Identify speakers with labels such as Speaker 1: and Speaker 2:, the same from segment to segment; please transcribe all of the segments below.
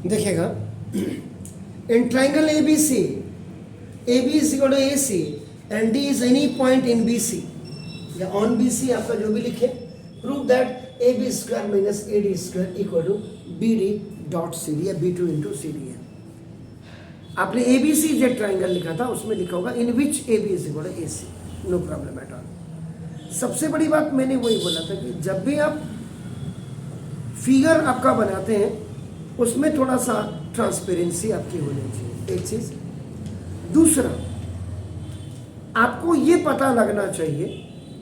Speaker 1: देखिएगा, in triangle A B C, A B is equal to A C and D is any point in B C या on B C, आपका जो भी लिखे, prove that A B square minus A D square equal to B D dot C D या B two into C D है। आपने A B C Z triangle लिखा था, उसमें लिखा होगा in which A B is equal to A C, no problem at all. सबसे बड़ी बात मैंने वही बोला था कि जब भी आप फिगर आपका बनाते हैं उसमें थोड़ा सा ट्रांसपेरेंसी आपकी होनी चाहिए, एक चीज। दूसरा, आपको ये पता लगना चाहिए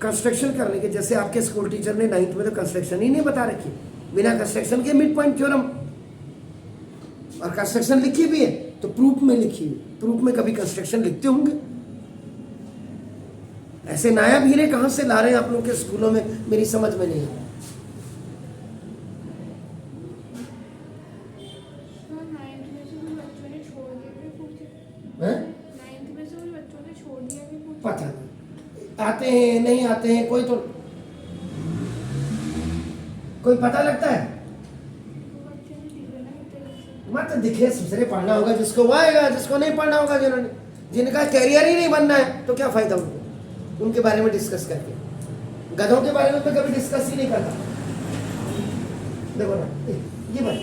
Speaker 1: कंस्ट्रक्शन करने के, जैसे आपके स्कूल टीचर ने 9th में तो कंस्ट्रक्शन ही नहीं बता रखी, बिना कंस्ट्रक्शन के मिड पॉइंट थ्योरम, और कंस्ट्रक्शन लिखी भी है तो प्रूफ में लिखी हुई, प्रूफ में कभी कंस्ट्रक्शन लिखते होंगे? ऐसे नायाब हीरे कहां से ला रहे हैं आप लोग के स्कूलों में, मेरी समझ में नहीं है। पता नहीं आते हैं नहीं आते हैं, कोई पता लगता है? मत दिखे, दूसरे पढ़ना होगा, जिसको वो आएगा, जिसको नहीं पढ़ना होगा, जिनका कैरियर ही नहीं बनना है तो क्या फायदा उनको उनके बारे में डिस्कस करके। गधों के बारे में तो कभी डिस्कस ही नहीं करता। देखो ना ये बात,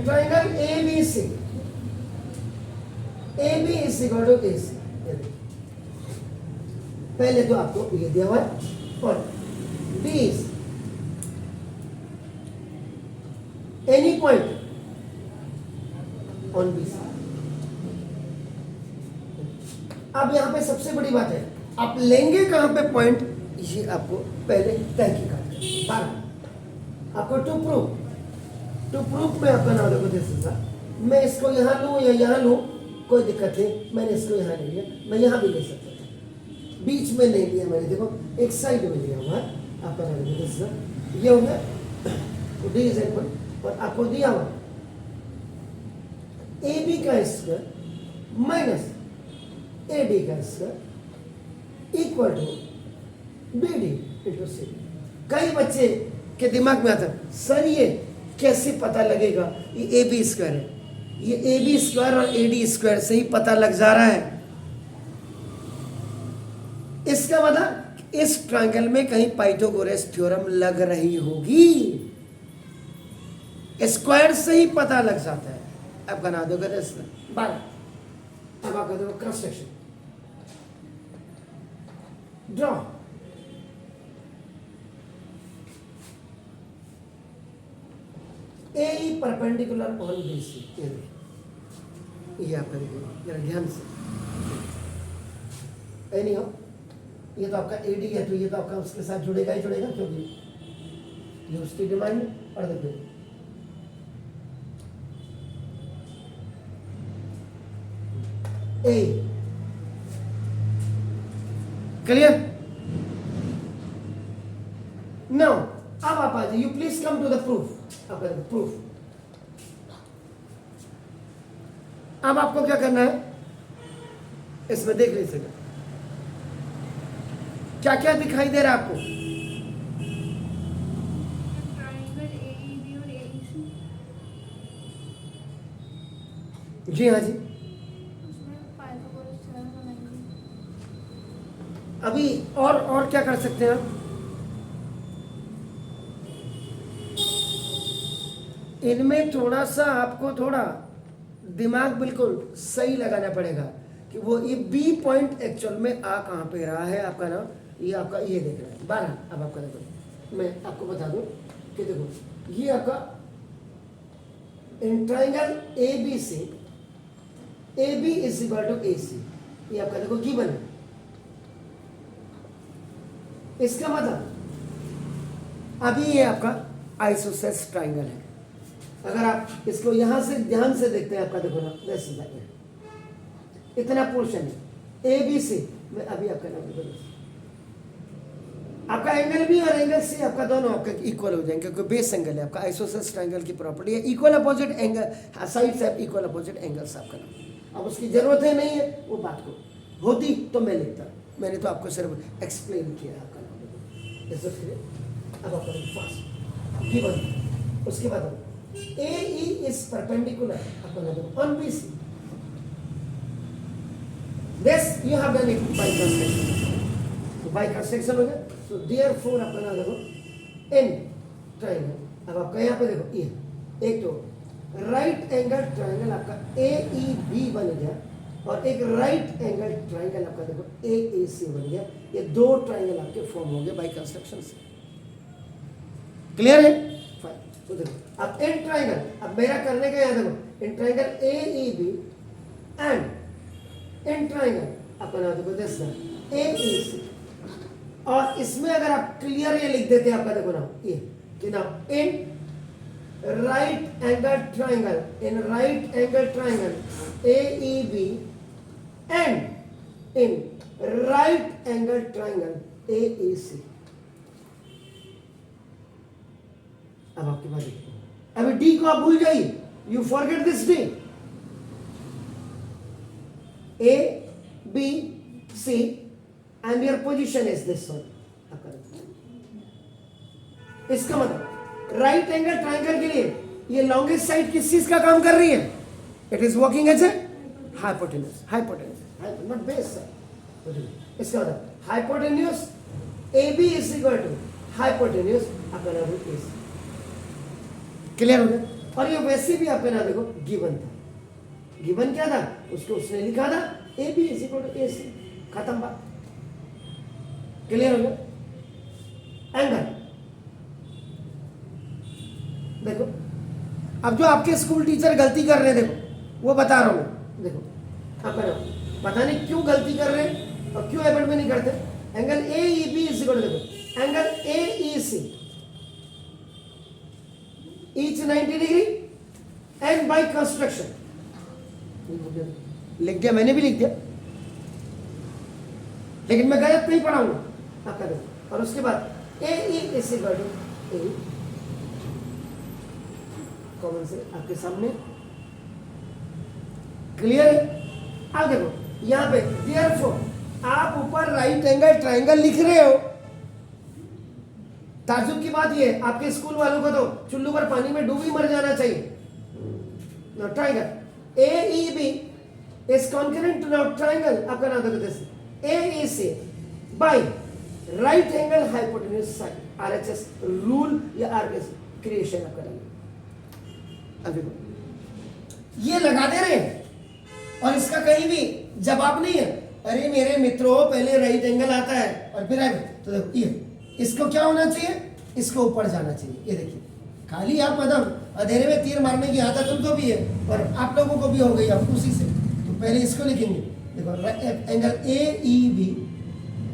Speaker 1: triangle A B C, A B is equal to A C, पहले तो आपको ये दिया हुआ है, और B is any point on B C. अब यहां पे सबसे बड़ी बात है, आप लेंगे कहां पे पॉइंट, ये आपको पहले तहकीकात करनी। आपको टू प्रूफ में आपका नाम देखो, जैसे मैं इसको यहाँ लूँ या यहाँ लूँ कोई दिक्कत नहीं, मैंने इसको यहाँ ले लिया, मैं यहाँ भी ले सकता था, बीच में नहीं लिया मैंने, देखो एक साइड में लिया हुआ है आपका नाम देखो, जैसे ये हो गया डी इज इक्वल, और आपको दिया हुआ ए बी का स्क्वायर माइनस ए डी का square equal to B D into C. कई बच्चे के दिमाग में आता है, सर ये कैसे पता लगेगा, ये ए बी स्क्वायर है, ये ए बी स्क्वायर और ए डी स्क्वायर से ही पता लग जा रहा है। इसका मतलब इस ट्रायंगल में कहीं पाइथागोरस थ्योरम लग रही होगी, स्क्वायर से ही पता लग जाता है। अब बना दो 12, अब आप कर दो cross section draw. A perpendicular on B C, ये आप करेंगे जरा ध्यान से। नहीं हो, ये तो आपका ए डी है, तो ये तो आपका उसके साथ जुड़ेगा ही जुड़ेगा, क्योंकि ये उसकी डिमांड है। और देखो ए, क्लियर? नाउ अब आप आ जाइए, you please come to the proof. Proof, अब आपको क्या करना है, इसमें देख लीजिएगा क्या क्या दिखाई दे रहा है आपको। जी हाँ जी, अभी और क्या कर सकते हैं आप, इनमें थोड़ा सा आपको थोड़ा दिमाग बिल्कुल सही लगाना पड़ेगा कि वो ये बी पॉइंट एक्चुअल में आ कहाँ पे रहा है आपका ना, ये आपका ये देख रहा है 12। अब आपका देखो, मैं आपको बता दूं कि देखो ये आपका in triangle A B C, A B is equal to A C, ये आपका देखो गिवन है। इसका मतलब अभी ये आपका आइसोसेलेस ट्रायंगल है। अगर आप इसको यहां से ध्यान से देखते हैं, आपका देखो ना वैसे इतना पोर्शन है ए बी सी में, अभी आपका नाम देखो, आपका एंगल बी और एंगल सी आपका दोनों आपका इक्वल हो जाएंगे, क्योंकि बेस एंगल है आपका। आइसोसेलेस ट्रायंगल की प्रॉपर्टी है equal opposite angle, sides have equal opposite angles आपका नाम। अब उसकी जरूरत है नहीं है, वो बात को होती तो मैं लिखता, मैंने तो आपको सिर्फ एक्सप्लेन किया आपका नाम। अब आप करेंगे फास्ट गिवन। उसके बाद AE is perpendicular upon on BC। This you have done it by construction, तो by construction हो गया। so therefore अपना देखो in triangle। अब आपका यहाँ पे देखो ये एक तो राइट एंगल ट्राइंगल आपका AEB बन गया और एक राइट एंगल ट्राइंगल आपका देखो AAC बन गया। ये दो ट्राइंगल आपके फॉर्म हो गए बाय कंस्ट्रक्शन से। क्लियर है? फाइन। तो देखो अब इन ट्राइंगल, अब मेरा करने का यहाँ देखो in triangle AEB and in triangle अपना देखो दिस AEC। और इसमें अगर आप क्लियर ये लिख देते आपका देखो ना ये कि ना इन right angle triangle, in right angle triangle AEB and in right angle triangle AAC। अब आपके पास अभी D को आप भूल जाइए, you forget this D। A B C and your position is this one। इसका मतलब राइट एंगल ट्राइंगल के लिए ये लॉन्गेस्ट साइड किस चीज का काम कर रही है? It is working as a hypotenuse not base. इसका मतलब hypotenuse AB is equal to hypotenuse अपना रूट AC। क्लियर हो गया? और ये वैसे भी अपना देखो गिवन था। गिवन क्या था? उसको उसने लिखा था AB is equal to AC। खत्म बात। क्लियर हो गया? एंगल देखो अब जो आपके स्कूल टीचर गलती कर रहे हैं देखो वो बता रहा हूं मैं। देखो आप पता नहीं क्यों गलती कर रहे हैं और क्यों एबेंट में नहीं करते। Angle AEB is equal to देखो angle AEC each 90 degree and by construction. लिख दिया, मैंने भी लिख दिया, लेकिन मैं गलत नहीं पढ़ाऊंगा आपका देखो। और उसके बाद AE is equal to A common से आपके सामने। क्लियर है? अब देखो यहां पे therefore आप ऊपर राइट एंगल ट्राइंगल लिख रहे हो। ताजुब की बात ये है आपके स्कूल वालों को तो चुल्लू पर पानी में डूबी मर जाना चाहिए। Now triangle AEB is concurrent to now triangle आपका नाम देखो जैसे AEC by right angle hypotenuse side RHS rule या RHS क्रिएशन आपका। अभी ये लगा दे रहे हैं और इसका कहीं भी जवाब नहीं है। अरे मेरे मित्रों पहले राइट एंगल आता है और फिर तो देखो ये इसको क्या होना चाहिए? इसको ऊपर जाना चाहिए। ये देखिए खाली आप मतलब अंधेरे में तीर मारने की आदत तुमको भी है और आप लोगों को भी हो गई अब उसी से। तो पहले इसको लिखेंगे देखो एंगल AEB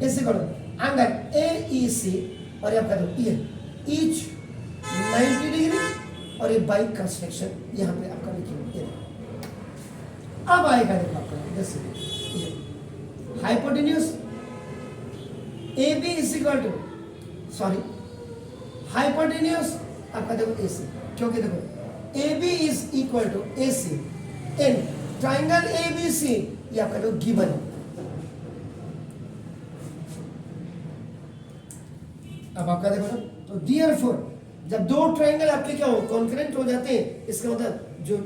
Speaker 1: इससे करो एंगल AEC और आपका देखो ये ईच 90 डिग्री और ये बाई कंस्ट्रक्शन यहाँ पे आपका लिखेंगे। अब आएगा देखो आपका जैसे hypotenuse AB is equal to sorry hypotenuse आपका देखो AC, क्योंकि देखो AB is equal to AC in triangle ABC ये आपका देखो गिवन। अब आपका देखो ना तो therefore जब दो ट्राइंगल आपके क्या हो कॉन्करेंट हो जाते हैं इसका मतलब जो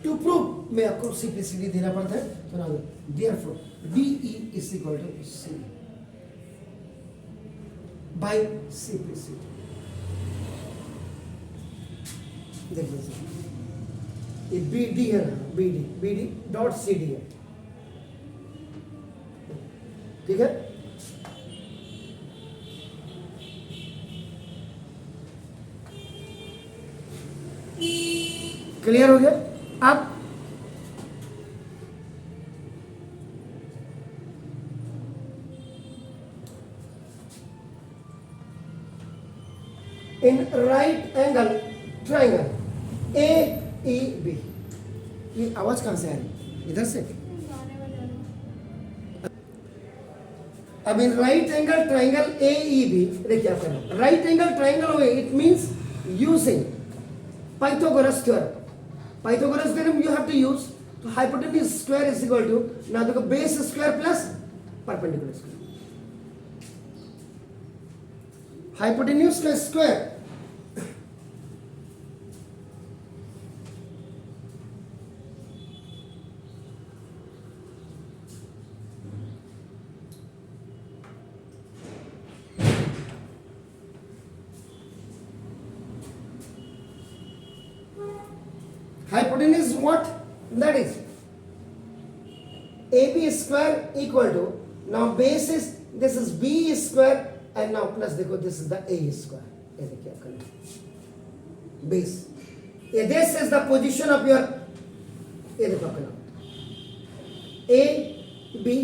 Speaker 1: टू प्रूव में आपको CPCD देना पड़ता है। तो ना therefore DE is equal to C by CPCD। देख लीजिए ये BD है ना BD डॉट CD है। ठीक है? क्लियर हो गया? अब इन राइट एंगल ट्राइंगल AEB ये आवाज कहां से आ रही? इधर से। अब इन राइट एंगल ट्राइंगल AEB देखिए आप करना राइट एंगल ट्राइंगल हो it means using Pythagoras theorem. Pythagoras theorem you have to use. So hypotenuse square is equal to now the base square plus perpendicular square. Hypotenuse का square hypotenuse what? That is AB square equal to, now base is, this is B square and now plus देखो this is the A square. ये देखिए आपका base. This is the position of your, ये देखो आपका A B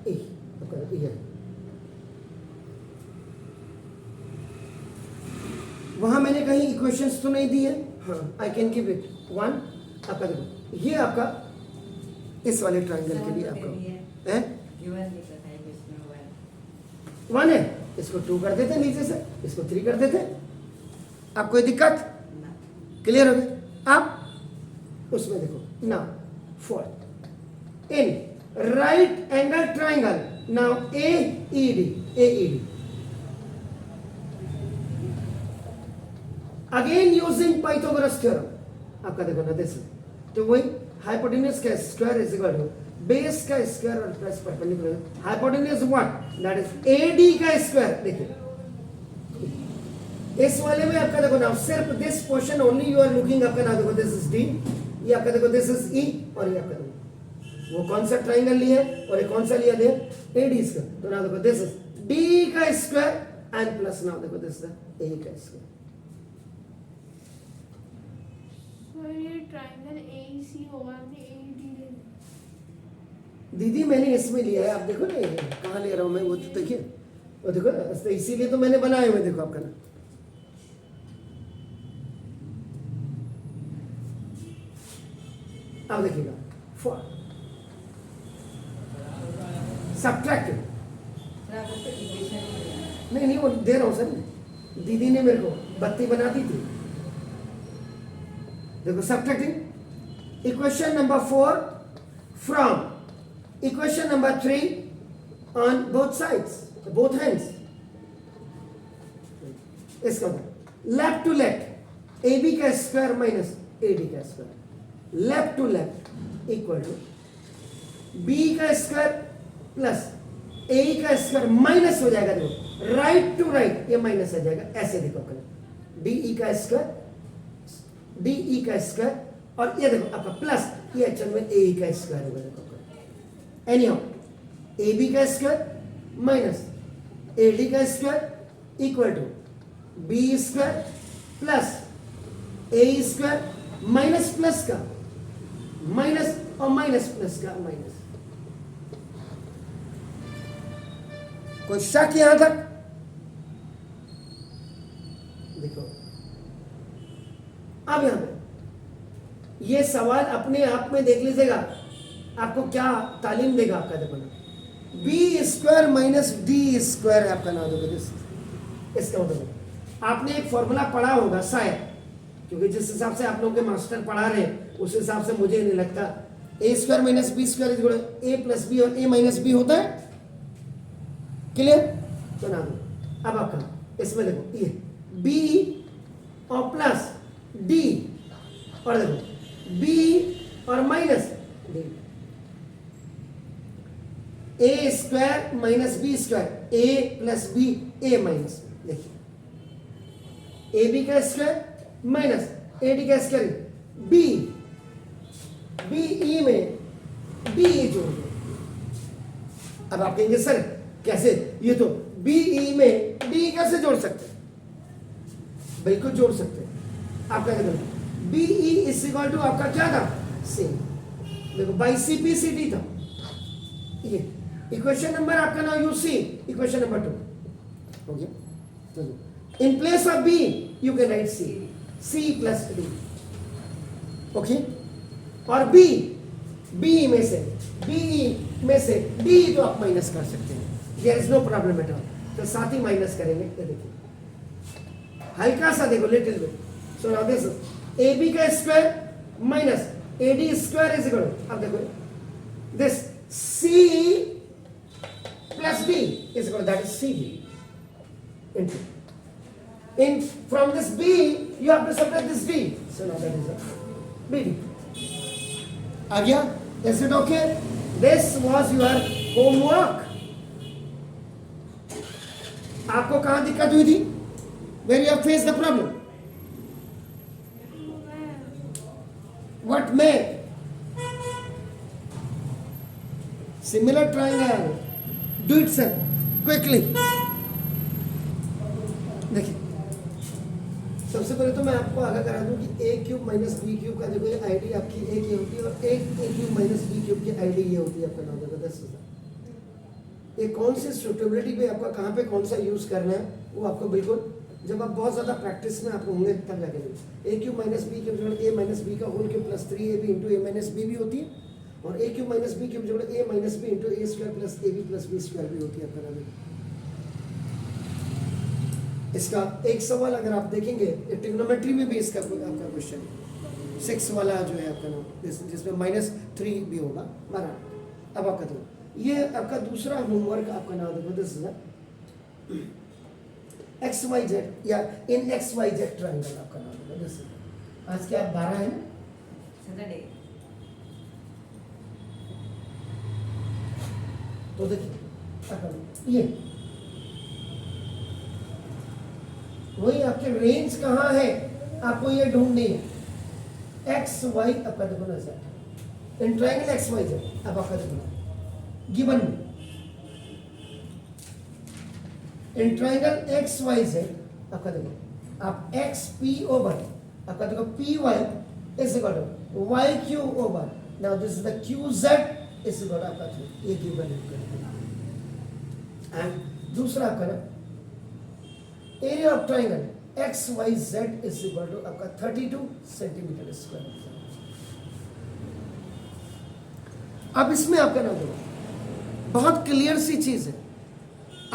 Speaker 1: E आपका ये वहां मैंने कहीं इक्वेशंस तो नहीं दी है. हाँ, I can give it one. आपका देखो ये आपका इस वाले ट्राइंगल के लिए आपका है वन है, इसको टू कर देते नीचे से, इसको थ्री कर देते. आपको कोई दिक्कत? क्लियर हो गया? आप उसमें देखो now four in right angle triangle. Now A E D again using Pythagoras theorem. आपका देखो ना दिस, तो वही हाइपोटेन्यूज का square is equal to base का स्क्वायर और plus perpendicular. Hypotenuse what? That is AD का स्क्वायर. देखिए इस वाले में आपका देखो ना सिर्फ this portion only you are looking. आपका ना देखो दिस इज डी, ये आपका देखो दिस इज ई, और ये आपका देखो वो कौन सा ट्राइंगल लिया और ये कौन सा लिया दे एडी का. तो ना देखो दिस इज डी का स्क्वायर एंड प्लस नाउ देखो दिस इज ए का स्क्वायर.
Speaker 2: ये ट्रायंगल एईसी होगा, हमने एईडी ले लिया.
Speaker 1: दीदी मैंने इसमें लिया है. आप देखो ना ये कहाँ ले रहा हूँ मैं, वो तो देखिए वो देखो तो इसीलिए तो मैंने बनाए हुए. देखो आपका ना अब देखिएगा फॉर सब्ट्रैक्ट. नहीं वो दे रहा हूँ सर, दीदी ने मेरे को बत्ती बना दी थी. देखो subtracting equation number 4 from equation number 3 on both sides both hands. इसका left to left A B का स्क्वायर माइनस ए डी का square. Left to left equal to B का स्क्वायर प्लस ए का स्क्वायर माइनस हो जाएगा. देखो right to right ये minus आ जाएगा. ऐसे देखो डी ई का स्क्वायर डी ई का स्क्वायर और ये देखो आपका प्लस ये एक्चुअल में ए का स्क्वायर होगा. देखो एनी हाउ ए बी का स्क्वायर माइनस ए डी का square equal to B square plus A square minus plus का माइनस और माइनस प्लस का माइनस. कोई शक यहां तक? देखो अब यहां पे ये सवाल अपने आप में देख लीजिएगा, आपको क्या तालीम देगा. आपका देखो ना B square minus D square है आपका नाम. देखो इसका मतलब आपने एक फॉर्मूला पढ़ा होगा शायद, क्योंकि जिस हिसाब से आप लोग के मास्टर पढ़ा रहे हैं उस हिसाब से मुझे नहीं लगता A square minus B square is A plus B और ए माइनस बी होता है. क्लियर? तो ना दो. अब आपका इसमें देखो ये बी और प्लस डी और देखो बी और माइनस डी. ए स्क्वायर माइनस बी स्क्वायर ए प्लस बी ए माइनस. देखिए ए बी का स्क्वायर माइनस ए डी का स्क्वायर बी बी ई में डी जोड़ दो. अब आप कहेंगे सर कैसे, ये तो बी ई में डी कैसे जोड़ सकते हैं? बिल्कुल जोड़ सकते हैं. आपका देखो B E is equal to आपका क्या था सी. देखो by C P C D था. ये इक्वेशन नंबर आपका now you see equation number 2 हो गया. In place of B you can write C C plus D. Okay. और बी बी में से डी तो आप माइनस कर सकते हैं. There is no problem at all. तो साथ ही माइनस करेंगे. ये देखिए हल्का सा देखो little bit. So now this A B का square minus A D square is equal. अब देखो this C plus D is equal that is C D into In from this B, you have to separate this D. So now that is a BD. आ गया? Is it okay? This was your homework. आपको कहाँ दिक्कत हुई थी? Where you have faced the problem? What may? Similar triangle. Do it, sir. Quickly. देखिए, सबसे पहले तो मैं आपको आगाह करा दूं कि a cube minus B cube का देखो ये आईडी आपकी एक ये होती है और एक a cube minus B cube की आईडी ये होती है आपका नाम देखो 10,000। ये कौन सी सुटेबिलिटी पे आपका कहाँ पे कौन सा यूज करना है वो आपको बिल्कुल जब आप बहुत ज्यादा प्रैक्टिस में आप होंगे तब लगेगा। a cube minus B cube जोड़ a माइनस बी का whole cube plus 3ab into a minus B भी होती है और a cube minus B cube जोड़ a minus B into a square plus ab plus b square भी होती है आपका नाम। इसका एक सवाल अगर आप देखेंगे ट्रिग्नोमेट्री में भी इसका आपका क्वेश्चन 6 वाला जो है आपका नाम जिसमें -3 भी होगा 12। अब आपका दो ये आपका दूसरा होमवर्क आपका नाम देखो this is X Y Z या in X Y Z triangle आपका नाम देखो दिस आज के आप 12 है ना
Speaker 3: सैटरडे।
Speaker 1: तो देखिए ये वही आपके रेंज कहाँ है आपको ये ढूंढनी है। एक्स वाई आपका देखो ना sir in triangle X Y Z अब आपका देखो given in triangle X Y Z आपका देखो आप एक्स पी ओवर आपका देखो P Y is equal to Y Q over now this is the Q Z is equal to आपका ये गिवन एंड दूसरा आपका ना area of triangle X Y Z is equal to आपका 32 centimetre square. अब इसमें आपका नाम देखो बहुत क्लियर सी चीज है।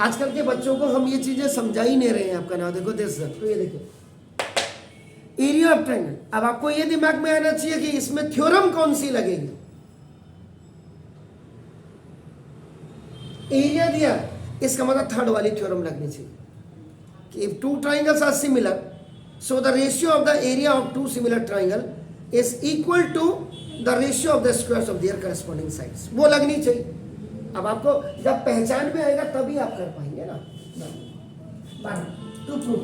Speaker 1: आजकल के बच्चों को हम ये चीजें समझा ही नहीं रहे हैं। आपका नाम देखो दिस तो ये देखिए एरिया ऑफ ट्राइंगल। अब आपको ये दिमाग में आना चाहिए कि इसमें थ्योरम कौन सी लगेगी। एरिया दिया इसका मतलब थर्ड वाली थ्योरम लगनी चाहिए कि if two triangles are similar so the ratio of the area of two similar triangle is equal to the ratio of the squares of their corresponding sides। वो लगनी चाहिए। अब आपको जब पहचान में आएगा तभी आप कर पाएंगे ना। टू प्रूव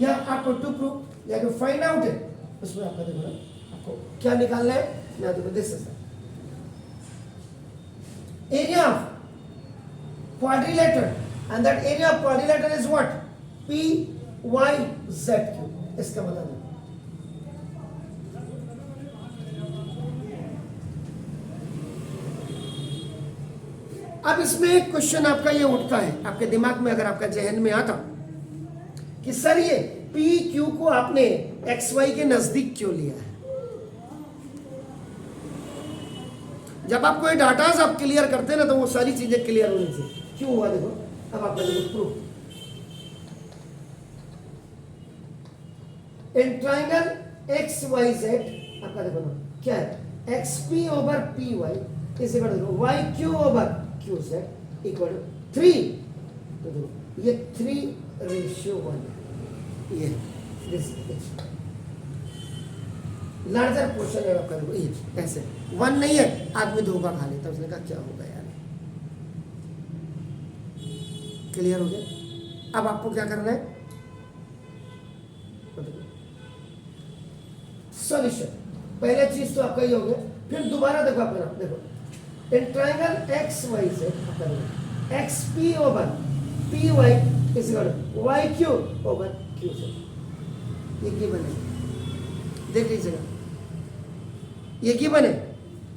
Speaker 1: या आपको टू प्रूव या टू फाइंड आउट है उसमें आपका देखो ना आपको क्या निकालना है। मैं देखो this is area of quadrilateral and that area of quadrilateral is what p y z cube। इसका मतलब है अब इसमें एक क्वेश्चन आपका ये उठता है आपके दिमाग में अगर आपका जहन में आता कि सर ये p q को आपने x y के नजदीक क्यों लिया है। जब आपको ये डाटाज आप क्लियर करते हैं ना तो वो सारी चीजें क्लियर होनी चाहिए क्यों हुआ। देखो अब आपका देखो proof in triangle X Y Z आपका देखो ना क्या है X P over P Y is equal to Y Q over Q Z equal to 3। तो देखो ये 3:1 ये दिस लार्जर पोर्शन है आपका देखो ये ऐसे 1 नहीं है आदमी धोखा खा लेता उसने कहा क्या होगा यार। क्लियर हो गया। अब आपको क्या करना है सॉल्यूशन। पहले चीज तो आपका ये हो गया फिर दोबारा देखो आपका नाम देखो इन ट्रायंगल एक्स वाई से X P over P Y is equal to Y Q over Q से ये गिवन है देख लीजिएगा ये गिवन है।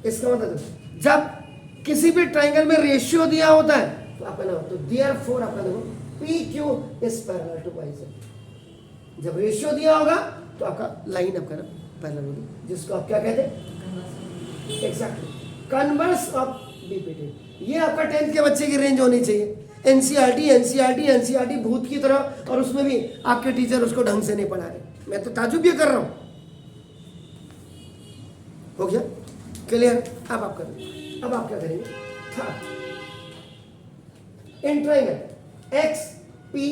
Speaker 1: इसका मतलब जब किसी भी ट्रायंगल में रेशियो दिया होता है तो आपका नाम तो देयरफॉर आपका देखो P Q is parallel to Y Z. जब रेशियो दिया होगा तो आपका लाइन आपका ना पैरेलल होगी जिसको आप क्या कहते हैं एग्जैक्टली कन्वर्स ऑफ बीपीटी। ये आपका 10th के बच्चे की रेंज होनी चाहिए। एनसीईआरटी भूत की तरह और उसमें भी आपके टीचर उसको ढंग से नहीं पढ़ा रहे। मैं तो ताजुब ये कर रहा हूं। हो गया क्लियर। अब आप करें अब आप क्या करेंगे third in triangle X P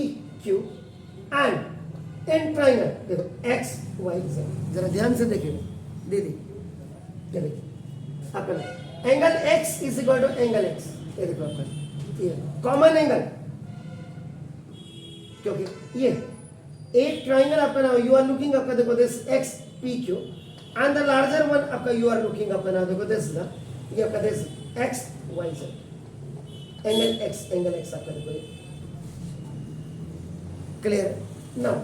Speaker 1: Q and in triangle देखो एक्स वाई जेड, जरा ध्यान से देखिए दीदी, ये देखिए आपका angle X is equal to angle X, ये देखो आपका ये कॉमन एंगल, क्योंकि ये एक ट्राइंगल आपका ना यू आर लुकिंग आपका देखो this X P Q and the larger one आपका यू आर लुकिंग आपका ना देखो दिस ना ये आपका this X Y Z, angle X आपका देखो ये clear. Now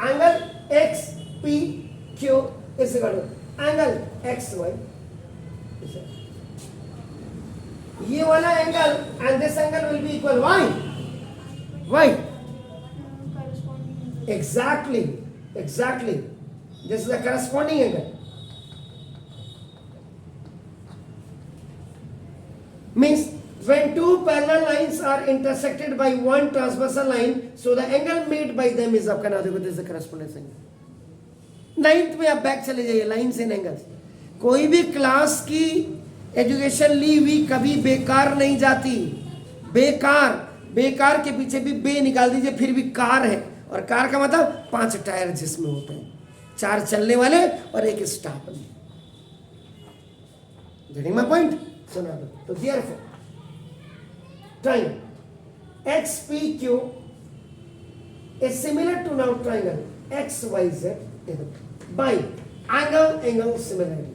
Speaker 1: angle X P Q is equal to angle X Y, ये वाला angle and this angle will be equal Y Y exactly this is the corresponding angle, means when two parallel lines are intersected by one transversal line, so the angle made by them is आपका ना देखो this is the corresponding angle। Ninth में आप back चले जाइए, lines and angles. कोई भी class की एजुकेशन ली हुई कभी बेकार नहीं जाती, बेकार के पीछे भी बे निकाल दीजिए फिर भी कार है, और कार का मतलब 5 टायर जिसमें होते हैं, 4 चलने वाले और एक स्टॉप में। Getting my point? सुना दो। तो therefore triangle X P Q is similar to now triangle X Y Z by angle similarity.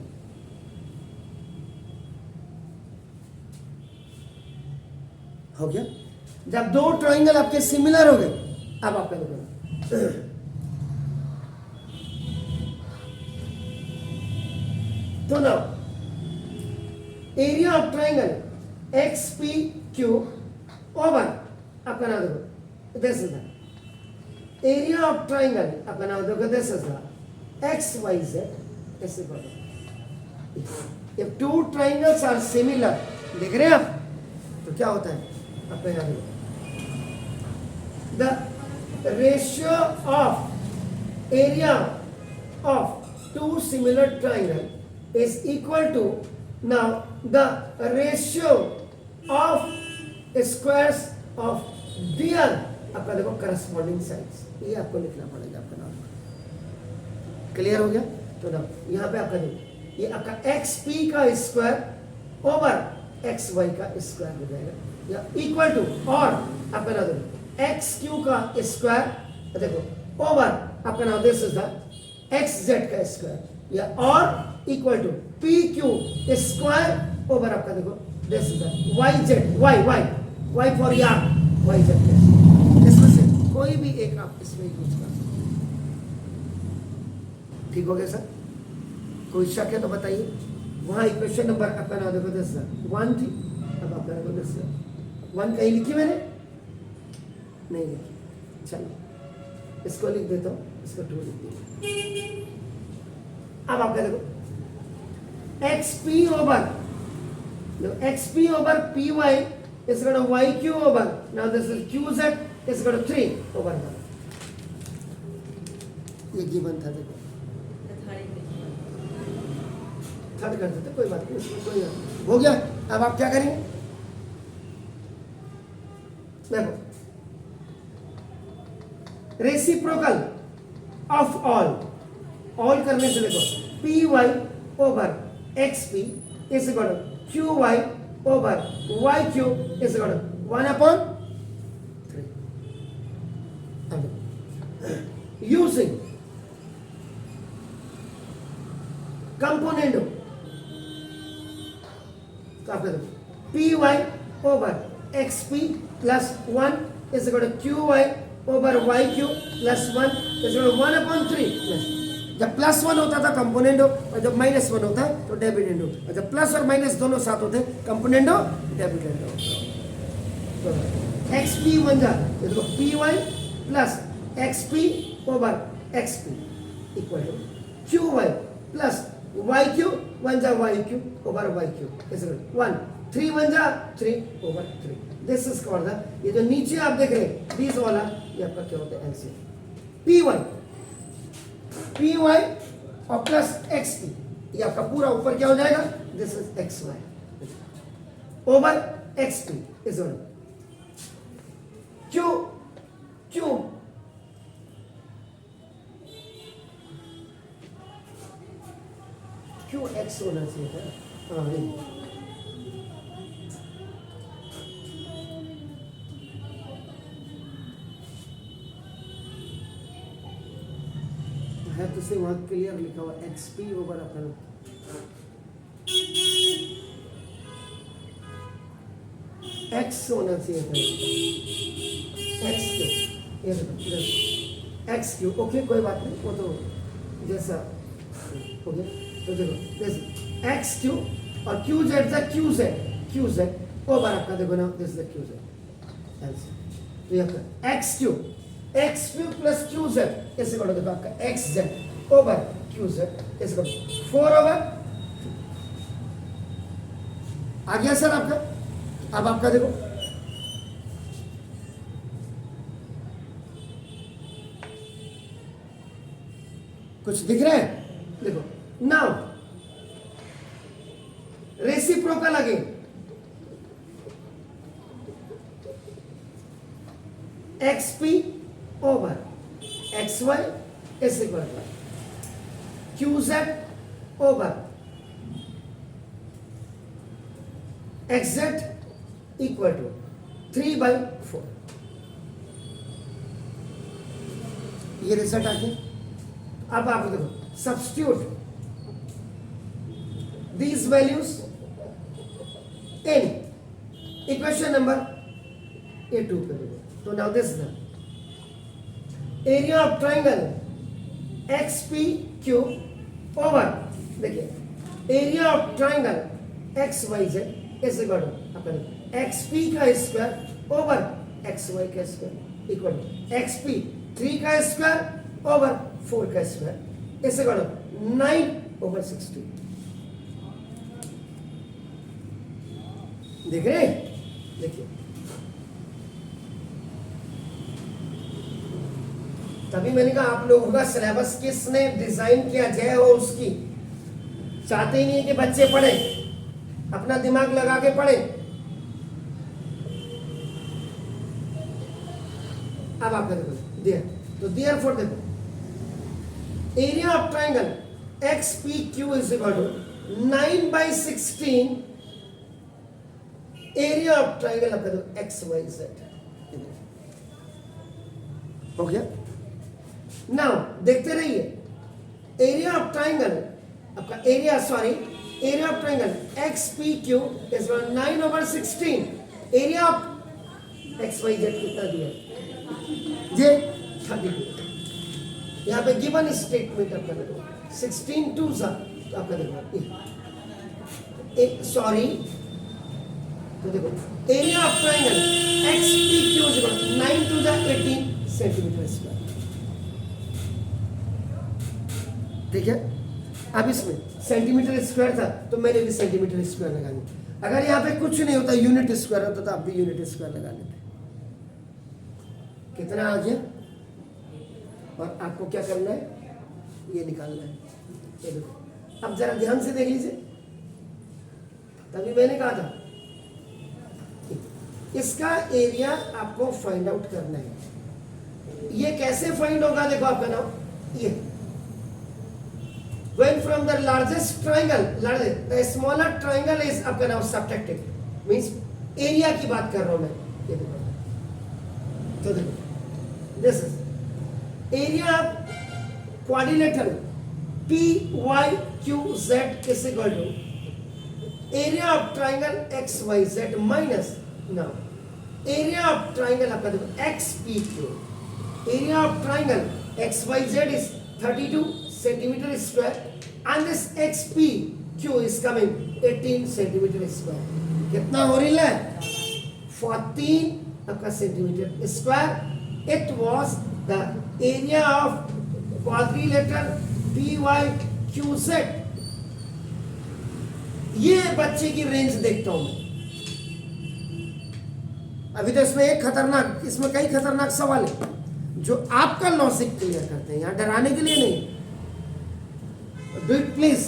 Speaker 1: हो गया? जब दो ट्राइंगल आपके सिमिलर हो गए, अब आपका देखो तो ना area of triangle X P Q over आपका नाम देखो this is the area of triangle, आपका नाम देखो this is the X Y Z is equal to, if two triangles are similar, देख रहे हैं आप, तो क्या होता है आपका यहाँ देखो the ratio of area of two similar triangle is equal to now the ratio of squares of their आपका देखो corresponding sides, ये आपको लिखना पड़ेगा आपका नाम। क्लियर हो गया? तो ना यहाँ पे आपका देखो ये आपका एक्स पी का स्क्वायर ओवर एक्स वाई का स्क्वायर हो जाएगा, या इक्वल टू और आपका नाम देखो एक्स क्यू का स्क्वायर देखो ओवर आपका नाम this is the X Z का स्क्वायर, या और equal to P Q square over आपका देखो this is the Y Z Y for यार वाई जेड का। इसमें से कोई भी एक आप इसमें यूज कर सकते हैं। ठीक हो गया सर? कोई शक है तो बताइए। वहां इक्वेशन नंबर आपका नाम देखो दिस 1 थी, अब आपका देखो दिस 1 कहीं लिखी मैंने नहीं लिखी, चलो इसको लिख देता हूँ, इसको 2 लिख दिया। अब आपका देखो X P over P Y is equal to Y Q over now this is Q Z is equal to 3 over 1। ये गिवन था, देखो थर्ड कर देते कोई बात नहीं, कोई बात हो गया। अब आप क्या करेंगे देखो रेसिप्रोकल ऑफ ऑल करने से देखो P Y over X P is equal to Q Y over Y Q is equal to 1/3 using component P Y over X P plus 1 is equal to Q Y over Y Q plus 1 is equal to 1/3 plus, जब plus 1 होता था componendo और जब minus 1 होता है तो डेबिटेंडो, और जब प्लस और माइनस दोनों साथ होते हैं कंपोनेंडो डेबिटेंडो। तो एक्स पी बन जा देखो P Y plus X P over X P equal to Q Y plus Y Q बन जा Y Q over Y Q is equal to 1 3 बन जा 3 over 3। This is called the, ये जो नीचे आप देख रहे हैं दिस वाला ये आपका क्या होता है एलसीएम पी वाई और प्लस एक्स पी, ये आपका पूरा ऊपर क्या हो जाएगा this is X Y over X P is Q Q X होना चाहिए था। हाँ नहीं, है तो से वहाँ क्लियर लिखा हुआ एक्स पी ओवर अपन एक्स होना चाहिए था, एक्स क्यू, ये देखो एक्स क्यू। ओके कोई बात नहीं, वो तो जैसा ओके। तो देखो जैसे एक्स क्यू और Q Z the Q Z over आपका देखो ना, this the Q Z answer. तो ये आपका x Q plus Q Z ऐसे करो, देखो आपका x Z over Q Z ऐसे करो 4 ओवर आ गया सर आपका। अब आपका देखो कुछ दिख रहा है, देखो now reciprocal again, X P over X Y is equal to Q Z over X Z equal to 3/4। ये रिजल्ट आ गया। अब आप देखो substitute these values in equation number A2 पे देखो। तो now this is the area of triangle XPQ over, देखिए area of triangle XYZ is equal to XP का स्क्वायर ओवर XY का स्क्वायर इक्वल टू XP 3 का square over 4 का square is equal to 9/16। देख रहे हैं, देखिए तभी मैंने कहा आप लोगों का सिलेबस किसने डिजाइन किया, जय हो उसकी। चाहते ही नहीं है कि बच्चे पढ़े, अपना दिमाग लगा के पढ़े। अब आप देखो दियर, तो दियर फॉर देखो area of triangle X P Q is equal to 9/16 area of triangle आपका देखो एक्स वाई जेड हो गया। नाउ देखते रहिए एरिया ऑफ ट्राइंगल आपका area of triangle X P Q is 9/16 area of X Y Z कितना दिया जे 32। यहाँ पे गिवन स्टेटमेंट आपका देखो 16 2 आपका देखो सॉरी, तो देखो area of triangle X P Q is equal 9 to the 18 centimetre square. ठीक है, अब इसमें सेंटीमीटर स्क्वायर था तो मैंने भी सेंटीमीटर स्क्वायर लगा लिया। अगर यहाँ पे कुछ नहीं होता यूनिट स्क्वायर होता तो आप भी यूनिट स्क्वायर लगा लेते। कितना आ गया, और आपको क्या करना है, ये निकालना है। ये देखो अब जरा ध्यान से देख लीजिए, तभी मैंने कहा था इसका एरिया आपको फाइंड आउट करना है। ये कैसे फाइंड होगा, देखो आपका नाम ये when from the largest triangle the smaller triangle is आपका नाम subtracted means एरिया की बात कर रहा हूं मैं। ये देखो, तो देखो this is area of quadrilateral PYQZ is equal to area of triangle XYZ minus now area of triangle आपका देखो XPQ, area of triangle XYZ is 32 centimeter square and this XPQ is coming 18 centimeter square। कितना हो रही है, 14 आपका centimetre square. It was the area of quadrilateral PYQZ। ये बच्चे की रेंज देखता हूं मैं। अभी तो इसमें इसमें कई खतरनाक सवाल है जो आपका लॉजिक क्लियर करते हैं, यहां डराने के लिए नहीं। Do it please.